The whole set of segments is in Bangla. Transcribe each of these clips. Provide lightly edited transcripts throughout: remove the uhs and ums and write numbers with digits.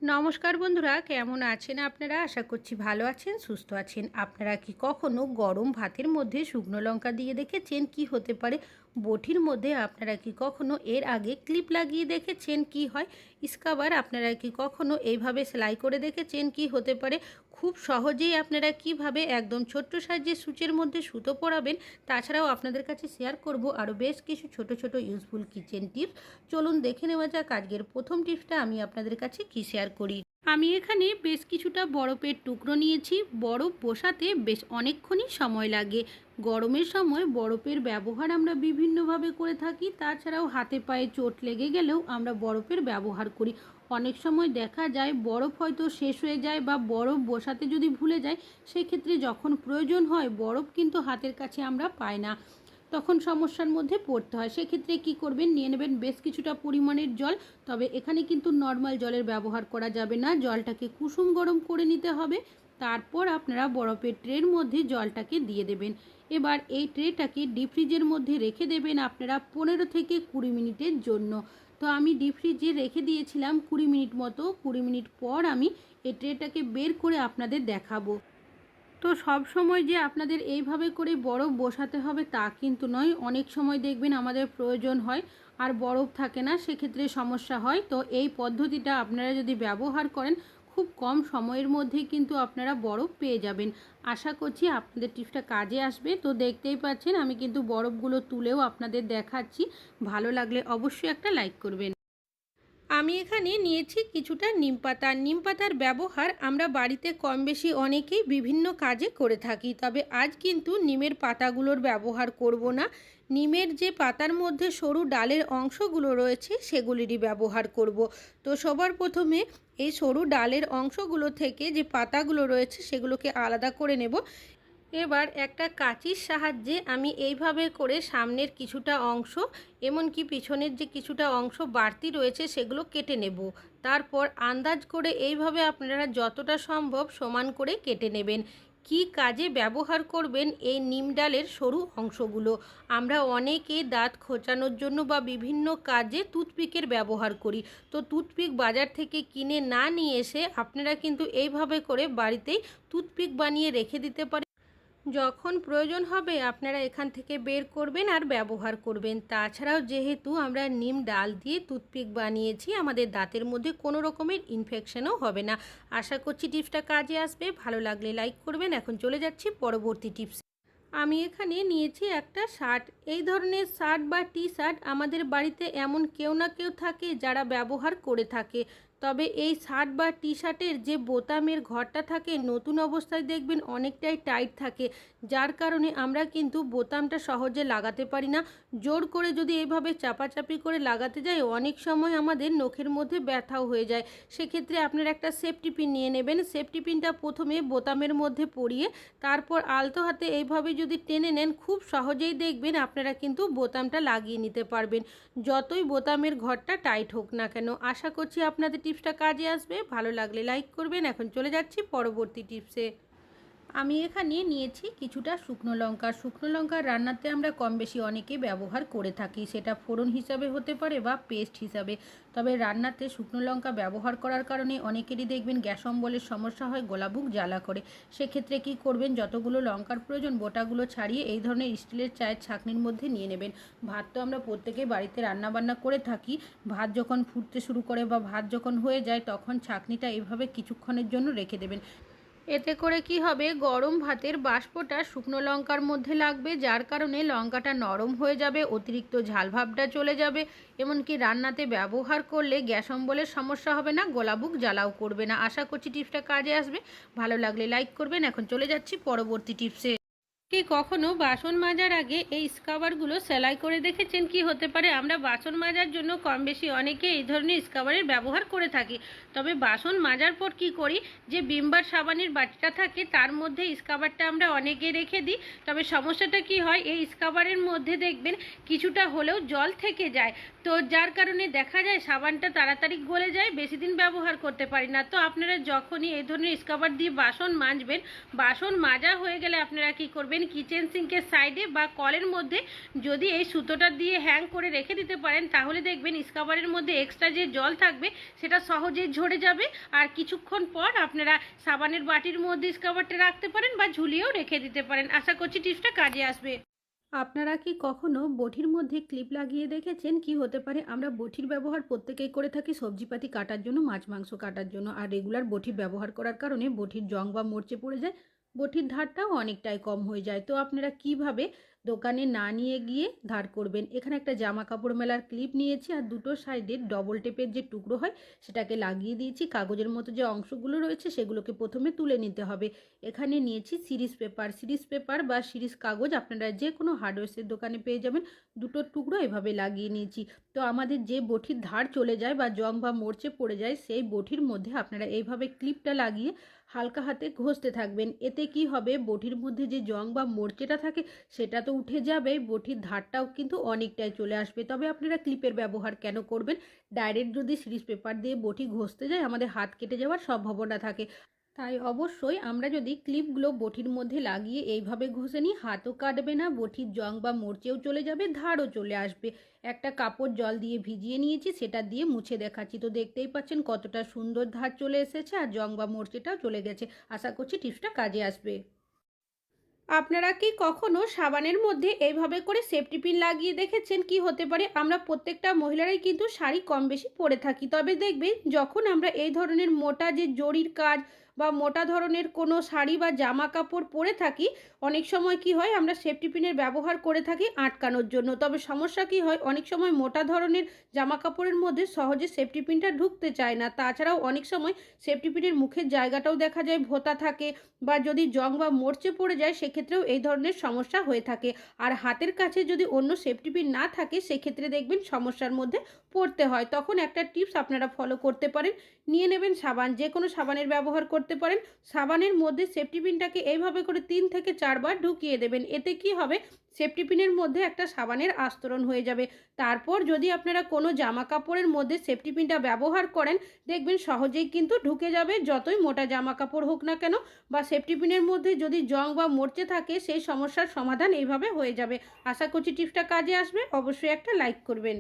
নমস্কার বন্ধুরা, কেমন আছেন আপনারা? আশা করছি ভালো আছেন, সুস্থ আছেন। আপনারা কি কখনো গরম ভাতের মধ্যে শুকনো লঙ্কা দিয়ে দেখেছেন কি হতে পারে? বটির মধ্যে আপনারা কি কখনো এর আগে ক্লিপ লাগিয়ে দেখেছেন কি হয়? স্কাবার আপনারা কি কখনো এইভাবে সেলাই করে দেখেছেন কি হতে পারে? খুব সহজেই আপনারা কিভাবে একদম ছোট্ট সাইজের সূচের মধ্যে সুতো পরাবেন, তাছাড়াও আপনাদের কাছে শেয়ার করব আরও বেশ কিছু ছোট ছোট ইউজফুল কিচেন টিপস। চলুন দেখে নেওয়া যাক আজকের প্রথম টিপসটা আমি আপনাদের কাছে কি শেয়ার করি। আমি এখানে বেশ কিছুটা বরফের টুকরো নিয়েছি। বরফ বসাতে বেশ অনেকক্ষণই সময় লাগে। গরমের সময় বরফের ব্যবহার আমরা বিভিন্নভাবে করে থাকি, তাছাড়াও হাতে পায়ে চোট লেগে গেলেও আমরা বরফের ব্যবহার করি। অনেক সময় দেখা যায় বরফ হয়তো শেষ হয়ে যায় বা বরফ বসাতে যদি ভুলে যায়, সেক্ষেত্রে যখন প্রয়োজন হয় বরফ কিন্তু হাতের কাছে আমরা পাই না, তখন সমস্যার মধ্যে পড়তে হয়। সেক্ষেত্রে কি করবেন, নিয়ে নেবেন বেশ কিছুটা পরিমাণের জল। তবে এখানে কিন্তু নর্মাল জলের ব্যবহার করা যাবে না, জলটাকে কুসুম গরম করে নিতে হবে। তারপর আপনারা বরফের ট্রের মধ্যে জলটাকে দিয়ে দেবেন। এবার এই ট্রেটাকে ডিপ ফ্রিজের মধ্যে রেখে দেবেন আপনারা 15 থেকে 20 মিনিটের জন্য। তো আমি ডিপ ফ্রিজে রেখে দিয়েছিলাম 20 মিনিট মতো। 20 মিনিট পর আমি এই ট্রেটাকে বের করে আপনাদের দেখাবো। তো সব সময় যে আপনাদের এইভাবে করে বরফ বসাতে হবে তা কিন্তু নয়। অনেক সময় দেখবেন আমাদের প্রয়োজন হয় আর বরফ থাকে না, সেক্ষেত্রে সমস্যা হয়। তো এই পদ্ধতিটা আপনারা যদি ব্যবহার করেন, খুব কম সময়ের মধ্যেই কিন্তু আপনারা বরফ পেয়ে যাবেন। আশা করছি আপনাদের টিপসটা কাজে আসবে। তো দেখতেই পাচ্ছেন আমি কিন্তু বরফগুলো তুলেও আপনাদের দেখাচ্ছি। ভালো লাগলে অবশ্যই একটা লাইক করবেন। আমি এখানে নিয়েছি কিছুটা নিম পাতা। নিম পাতার ব্যবহার আমরা বাড়িতে কম বেশি অনেকেই বিভিন্ন কাজে করে থাকি, তবে আজ কিন্তু নিমের পাতাগুলোর ব্যবহার করব না। নিমের যে পাতার মধ্যে সরু ডালের অংশগুলো রয়েছে সেগুলিরই ব্যবহার করব। তো সবার প্রথমে এই সরু ডালের অংশগুলো থেকে যে পাতাগুলো রয়েছে সেগুলোকে আলাদা করে নেব। এবার একটা কাঁচির সাহায্যে আমি এইভাবে করে সামনের কিছুটা অংশ, এমনকি পিছনের যে কিছুটা অংশ বাড়তি রয়েছে সেগুলো কেটে নেব। তারপর আন্দাজ করে এইভাবে আপনারা যতটা সম্ভব সমান করে কেটে নেবেন। কি কাজে ব্যবহার করবেন এই নিম ডালের সরু অংশগুলো? আমরা অনেকে দাঁত খোঁচানোর জন্য বা বিভিন্ন কাজে টুথপিকের ব্যবহার করি। তো টুথপিক বাজার থেকে কিনে না নিয়ে এসে আপনারা কিন্তু এইভাবে করে বাড়িতেই টুথপিক বানিয়ে রেখে দিতে পারেন। যখন প্রয়োজন হবে আপনারা এখান থেকে বের করবেন আর ব্যবহার করবেন। তাছাড়াও যেহেতু আমরা নিম ডাল দিয়ে টুথপিক বানিয়েছি, আমাদের দাঁতের মধ্যে কোনো রকমের ইনফেকশনও হবে না। আশা করছি টিপসটা কাজে আসবে। ভালো লাগলে লাইক করবেন। এখন চলে যাচ্ছি পরবর্তী টিপস। আমি এখানে নিয়েছি একটা শার্ট। এই ধরনের শার্ট বা টি শার্ট আমাদের বাড়িতে এমন কেউ না কেউ থাকে যারা ব্যবহার করে থাকে। তবে এই শার্ট বা টি শার্টের যে বোতামের ঘরটা থাকে, নতুন অবস্থায় দেখবেন অনেকটাই টাইট থাকে, যার কারণে আমরা কিন্তু বোতামটা সহজে লাগাতে পারি না। জোর করে যদি এইভাবে চাপাচাপি করে লাগাতে যাই, অনেক সময় আমাদের নখের মধ্যে ব্যথাও হয়ে যায়। সেক্ষেত্রে আপনারা একটা সেফটি পিন নিয়ে নেবেন। সেফটি পিনটা প্রথমে বোতামের মধ্যে পরিয়ে তারপর আলতো হাতে এইভাবে যদি টেনে নেন, খুব সহজেই দেখবেন আপনারা কিন্তু বোতামটা লাগিয়ে নিতে পারবেন, যতই বোতামের ঘরটা টাইট হোক না কেন। আশা করছি আপনাদের টিপসটা কাজে আসবে। ভালো লাগলে লাইক করবেন। এখন চলে যাচ্ছি পরবর্তী টিপসে। আমি এখানে নিয়েছি কিছুটা শুকনো লঙ্কা। শুকনো লঙ্কা রান্নাতে আমরা কম বেশি অনেকেই ব্যবহার করে থাকি, সেটা ফোড়ন হিসাবে হতে পারে বা পেস্ট হিসাবে। তবে রান্নাতে শুকনো লঙ্কা ব্যবহার করার কারণে অনেকেরই দেখবেন গ্যাস অম্বলের সমস্যা হয়, গলাবুক জ্বালা করে। সেক্ষেত্রে কি করবেন, যতগুলো লঙ্কার প্রয়োজন বোটাগুলো ছাড়িয়ে এই ধরনের স্টিলের চায়ের ছাঁকনির মধ্যে নিয়ে নেবেন। ভাত তো আমরা প্রত্যেকেই বাড়িতে রান্নাবান্না করে থাকি। ভাত যখন ফুটতে শুরু করে বা ভাত যখন হয়ে যায়, তখন ছাঁকনিটা এইভাবে কিছুক্ষণের জন্য রেখে দেবেন। এতে করে কি হবে, গরম ভাতের বাষ্পটা শুকনো লঙ্কার মধ্যে লাগবে, যার কারণে লঙ্কাটা নরম হয়ে যাবে, অতিরিক্ত ঝাল ভাবটা চলে যাবে। এমনকি রান্নাতে ব্যবহার করলে গ্যাস অম্বলের সমস্যা হবে না, গলাবুক জ্বালাও করবে না। আশা করছি টিপসটা কাজে আসবে। ভালো লাগলে লাইক করবেন। এখন চলে যাচ্ছি পরবর্তী টিপসে। কি কখনো বাসন মাজার আগে এই স্কাবারগুলো সেলাই করে দেখেছেন কি হতে পারে? আমরা বাসন মাজার জন্য কম বেশি অনেকে এই ধরনের স্কাবারের ব্যবহার করে থাকি। তবে বাসন মাজার পর কি করি, যে বিমবার সাবানের বাটিটা থাকে তার মধ্যে স্কাবারটা আমরা অনেকে রেখে দিই। তবে সমস্যাটা কি হয়, এই স্কাবারের মধ্যে দেখবেন কিছুটা হলেও জল থেকে যায়। তো যার কারণে দেখা যায় সাবানটা তাড়াতাড়ি গলে যায়, বেশি দিন ব্যবহার করতে পারি না। তো আপনারা যখনই এই ধরনের স্কাবার দিয়ে বাসন মাজবেন, বাসন মাজা হয়ে গেলে আপনারা কি করবেন, রাখবেন কিচেন সিঙ্কের সাইডে বা কলের মধ্যে। যদি এই সুতোটা দিয়ে হ্যাং করে রেখে দিতে পারেন তাহলে দেখবেন স্কাবারের মধ্যে এক্সট্রা যে জল থাকবে সেটা সহজেই ঝরে যাবে। আর কিছুক্ষণ পর আপনারা সাবানের বাটির মধ্যে স্কাবারটা রাখতে পারেন বা ঝুলিয়েও রেখে দিতে পারেন। আশা করছি টিপসটা কাজে আসবে। আপনারা কি কখনো বটির মধ্যে ক্লিপ লাগিয়ে দেখেছেন? কি হতে পারে, আমরা বটির ব্যবহার প্রত্যেকেই করে থাকি সবজিপাতি কাটার জন্য, মাছ মাংস কাটার জন্য। আর রেগুলার বটি ব্যবহার করার কারণে বটির জং বা মরচে পড়ে যায়, বটির ধারটাও অনেকটাই কম হয়ে যায়। তো আপনারা কিভাবে দোকানে না নিয়ে গিয়ে ধার করবেন? এখানে একটা জামা কাপড় মেলার ক্লিপ নিয়েছি আর দুটো সাইডে ডবল টেপের যে টুকরো হয় সেটাকে লাগিয়ে দিয়েছি। কাগজের মতো যে অংশগুলো রয়েছে সেগুলোকে প্রথমে তুলে নিতে হবে। এখানে নিয়েছি সিরিজ পেপার বা সিরিজ কাগজ, আপনারা যে কোনো হার্ডওয়্যার্সের দোকানে পেয়ে যাবেন। দুটো টুকরো এভাবে লাগিয়ে নিয়েছি। তো আমাদের যে বটির ধার চলে যায় বা জং বা মরচে পড়ে যায় সেই বটির মধ্যে আপনারা এইভাবে ক্লিপটা লাগিয়ে হালকা হাতে ঘষতে থাকবেন। এতে কি হবে, বটির মধ্যে যে জং বা মরচেটা থাকে সেটা তো উঠে যাবে, বটির ধারটাও কিন্তু অনেকটাই চলে আসবে। তবে আপনারা ক্লিপের ব্যবহার কেন করবেন? ডাইরেক্ট যদি সিরিজ পেপার দিয়ে বটি ঘষতে যায় আমাদের হাত কেটে যাওয়ার সম্ভাবনা থাকে। তাই অবশ্যই আমরা যদি ক্লিপগুলো বটির মধ্যে লাগিয়ে এইভাবে ঘষে নিই, হাতও কাটবে না, বটির জং বা মরচেও চলে যাবে, ধারও চলে আসবে। একটা কাপড় জল দিয়ে ভিজিয়ে নিয়েছি, সেটা দিয়ে মুছে দেখাচ্ছি। তো দেখতেই পাচ্ছেন কতটা সুন্দর ধার চলে এসেছে আর জং বা মরচেটাও চলে গেছে। আশা করছি টিপসটা কাজে আসবে। আপনারা কি কখনো সাবানের মধ্যে এইভাবে করে সেফটি পিন লাগিয়ে দেখেছেন? কি হতে পারে, আমরা প্রত্যেকটা মহিলারাই কিন্তু শাড়ি কম বেশি পরে থাকি। তবে দেখবেন যখন আমরা এই ধরনের মোটা যে জরির কাজ বা মোটা ধরনের কোনো শাড়ি বা জামা কাপড় পরে থাকি, অনেক সময় কি হয় আমরা সেফটি পিনের ব্যবহার করে থাকি আটকানোর জন্য। তবে সমস্যা কি হয়, অনেক সময় মোটা ধরনের জামা কাপড়ের মধ্যে সহজে সেফটি পিনটা ঢুকতে চায় না। তাছাড়াও অনেক সময় সেফটি পিনের মুখের জায়গাটাও দেখা যায় ভোঁতা থাকে, বা যদি জং বা মরচে পড়ে যায় সেক্ষেত্রেও এই ধরনের সমস্যা হয়ে থাকে। আর হাতের কাছে যদি অন্য সেফটি পিন না থাকে সেক্ষেত্রে দেখবেন সমস্যার মধ্যে পড়তে হয়। তখন একটা টিপস আপনারা ফলো করতে পারেন। নিয়ে নেবেন সাবান, যে কোনো সাবানের ব্যবহার করতে পারেন। সাবানের মধ্যে সেফটি পিনটাকে এইভাবে করে 3 থেকে 4 বার ঢুকিয়ে দেবেন। এতে কি হবে, সেফটি পিনের মধ্যে একটা সাবানের আস্তরণ হয়ে যাবে। তারপর যদি আপনারা কোনো জামা কাপড়ের মধ্যে সেফটি পিনটা ব্যবহার করেন দেখবেন সহজেই কিন্তু ঢুকে যাবে, যতই মোটা জামা কাপড় হোক না কেন। বা সেফটি পিনের মধ্যে যদি জং বা মরচে থাকে সেই সমস্যার সমাধান এইভাবে হয়ে যাবে। আশা করছি টিপসটা কাজে আসবে। অবশ্যই একটা লাইক করবেন।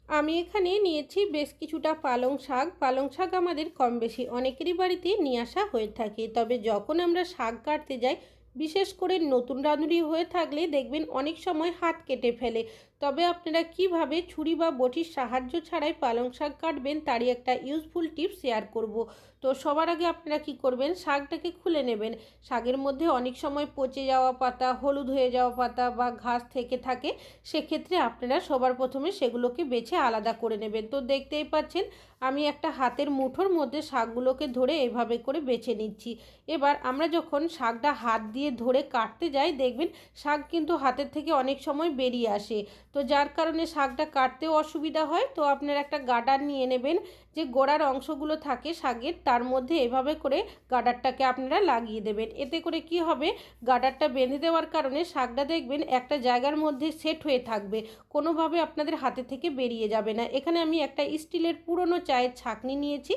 আমি এখানে নিয়েছি বেশ কিছুটা পালং শাক। পালং শাক আমাদের কম বেশি অনেকেরই বাড়িতে নিয়ে আসা হয়ে থাকে। তবে যখন আমরা শাক কাটতে যাই, বিশেষ করে নতুন রাঁধুনি হয়ে থাকলে দেখবেন অনেক সময় হাত কেটে ফেলে। তবে আপনারা কিভাবে ছুরি বা বটির সাহায্য ছাড়াই পালং শাক কাটবেন তারই একটা ইউজফুল টিপস শেয়ার করব। তো সবার আগে আপনারা কি করবেন, শাকটাকে খুলে নেবেন। শাকের মধ্যে অনেক সময় পচে যাওয়া পাতা, হলুদ হয়ে যাওয়া পাতা বা ঘাস থেকে থাকে, সেক্ষেত্রে আপনারা সবার প্রথমে সেগুলোকে বেছে আলাদা করে নেবেন। তো দেখতেই পাচ্ছেন আমি একটা হাতের মুঠোর মধ্যে শাকগুলোকে ধরে এভাবে করে বেছে নিচ্ছি। এবার আমরা যখন শাকটা হাত দিয়ে ধরে কাটতে যাই দেখবেন শাক কিন্তু হাতের থেকে অনেক সময় বেরিয়ে আসে। তো যার কারণে শাকটা কাটতেও অসুবিধা হয়। তো আপনারা একটা গার্ডার নিয়ে নেবেন, যে গোড়ার অংশগুলো থাকে শাকের তার মধ্যে এভাবে করে গার্ডারটাকে আপনারা লাগিয়ে দেবেন। এতে করে কি হবে, গার্ডারটা বেঁধে দেওয়ার কারণে শাকটা দেখবেন একটা জায়গার মধ্যে সেট হয়ে থাকবে, কোনোভাবে আপনাদের হাতে থেকে বেরিয়ে যাবে না। এখানে আমি একটা স্টিলের পুরনো চায়ের ছাঁকনি নিয়েছি।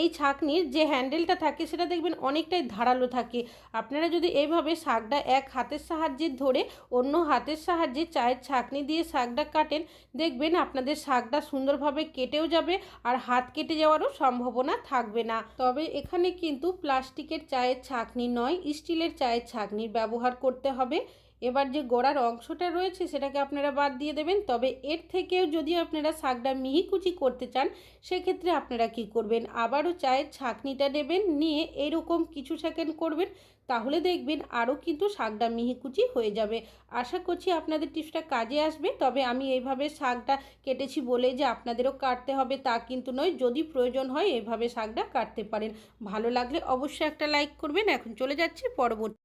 এই ছাঁকনির যে হ্যান্ডেলটা থাকে সেটা দেখবেন অনেকটাই ধারালো থাকে। আপনারা যদি এইভাবে শাকটা এক হাতের সাহায্যে ধরে অন্য হাতের সাহায্যে চায়ের ছাঁকনি দিয়ে শাকটা কাটেন, দেখবেন আপনাদের শাকটা সুন্দরভাবে কেটেও যাবে আর হাত কেটে যাওয়ারও সম্ভাবনা থাকবে না। তবে এখানে কিন্তু প্লাস্টিকের চায়ের ছাঁকনি নয়, স্টিলের চায়ের ছাঁকনির ব্যবহার করতে হবে। এবার যে গোড়ার অংশটা রয়েছে সেটাকে আপনারা বাদ দিয়ে দেবেন। তবে এর থেকেও যদি আপনারা শাকটা মিহিকুচি করতে চান সেক্ষেত্রে আপনারা কি করবেন, আবারও চায়ের ছাঁকনিটা নেবেন, নিয়ে এরকম কিছু সেকেন্ড করবেন, তাহলে দেখবেন আরও কিন্তু শাকটা মিহিকুচি হয়ে যাবে। আশা করছি আপনাদের টিপসটা কাজে আসবে। তবে আমি এইভাবে শাকটা কেটেছি বলে যে আপনাদেরও কাটতে হবে তা কিন্তু নয়, যদি প্রয়োজন হয় এইভাবে শাকটা কাটতে পারেন। ভালো লাগলে অবশ্যই একটা লাইক করবেন। এখন চলে যাচ্ছি পরবর্তী।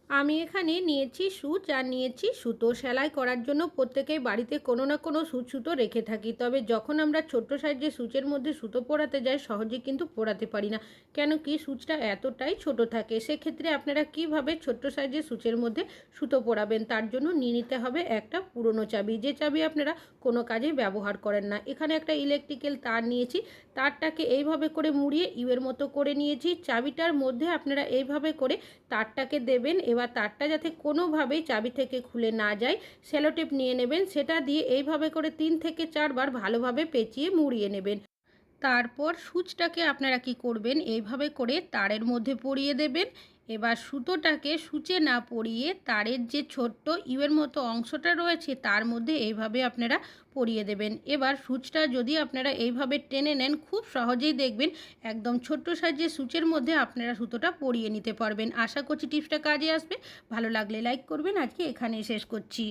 আমি এখানে নিয়েছি সূচ আর নিয়েছি সুতো। সেলাই করার জন্য প্রত্যেকেই বাড়িতে কোনো না কোনো সূচ সুতো রেখে থাকি। তবে যখন আমরা ছোট্ট সাইজের সূচের মধ্যে সুতো পরাতে যাই সহজে কিন্তু পরাতে পারি না, কেন কি সূচটা এতটাই ছোট থাকে। সেক্ষেত্রে আপনারা কিভাবে ছোট্ট সাইজের সূচের মধ্যে সুতো পরাবেন তার জন্য নিয়ে নিতে হবে একটা পুরনো চাবি, যে চাবি আপনারা কোনো কাজে ব্যবহার করেন না। এখানে একটা ইলেকট্রিক্যাল তার নিয়েছি, তারটাকে এইভাবে করে মুড়িয়ে ইউয়ের মতো করে নিয়েছি। চাবিটার মধ্যে আপনারা এইভাবে করে তারটাকে দেবেন। এবার তারটা যাতে কোনোভাবেই চাবি থেকে খুলে না যায়, সেলোটেপ নিয়ে নেবেন, সেটা দিয়ে এইভাবে করে 3 থেকে 4 বার ভালোভাবে পেঁচিয়ে মুড়িয়ে নেবেন। তারপর সুচটাকে আপনারা কি করবেন, এইভাবে করে তারের মধ্যে পরিয়ে দেবেন। এবার সুতোটাকে সূচে না পরিয়ে তারের যে ছোট্ট ইউয়ের মতো অংশটা রয়েছে তার মধ্যে এইভাবে আপনারা পরিয়ে দেবেন। এবার সুচটা যদি আপনারা এইভাবে টেনে নেন, খুব সহজেই দেখবেন একদম ছোট্ট সাইজের সুচের মধ্যে আপনারা সুতোটা পরিয়ে নিতে পারবেন। আশা করছি টিপসটা কাজে আসবে। ভালো লাগলে লাইক করবেন। আজকে এখানেই শেষ করছি।